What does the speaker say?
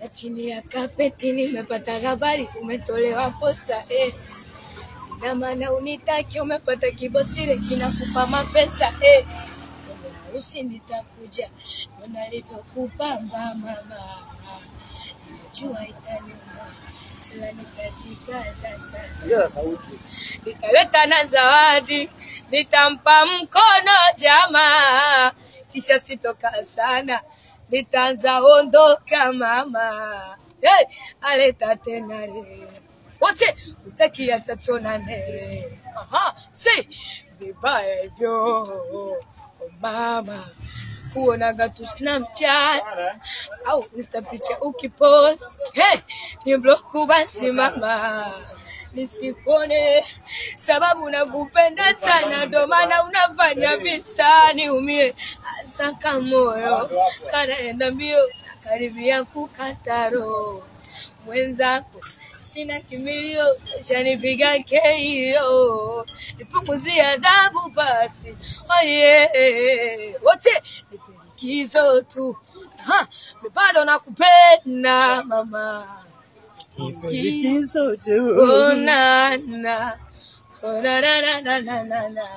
chini ya kapeti nimepata habari umetolewa posa na maana unitaki umepata kibosile kinakupa mapesa harusi nitakuja mbona alivyokupamba mama najua itaniuma ila nitajikaza sana nitaleta na zawadi nitampa mkono jamaa kisha sitoka sana nitaanza ondoka mama aleta tena wote utakia tatonane si vibaya hivyo mama kuonaga tu Snapchat au Insta picha ukipost ni bloku basi mama nisipone sababu nakupenda sana ndo maana unafanya visa niumie asaka moyo kanaenda mbio karibia kukataro mwenzako sina kimilio shanipiga keio nipunguzia adabu basi wote nipelikizo tu bado nakupenda mama nipelikizo tu na na na na na na na na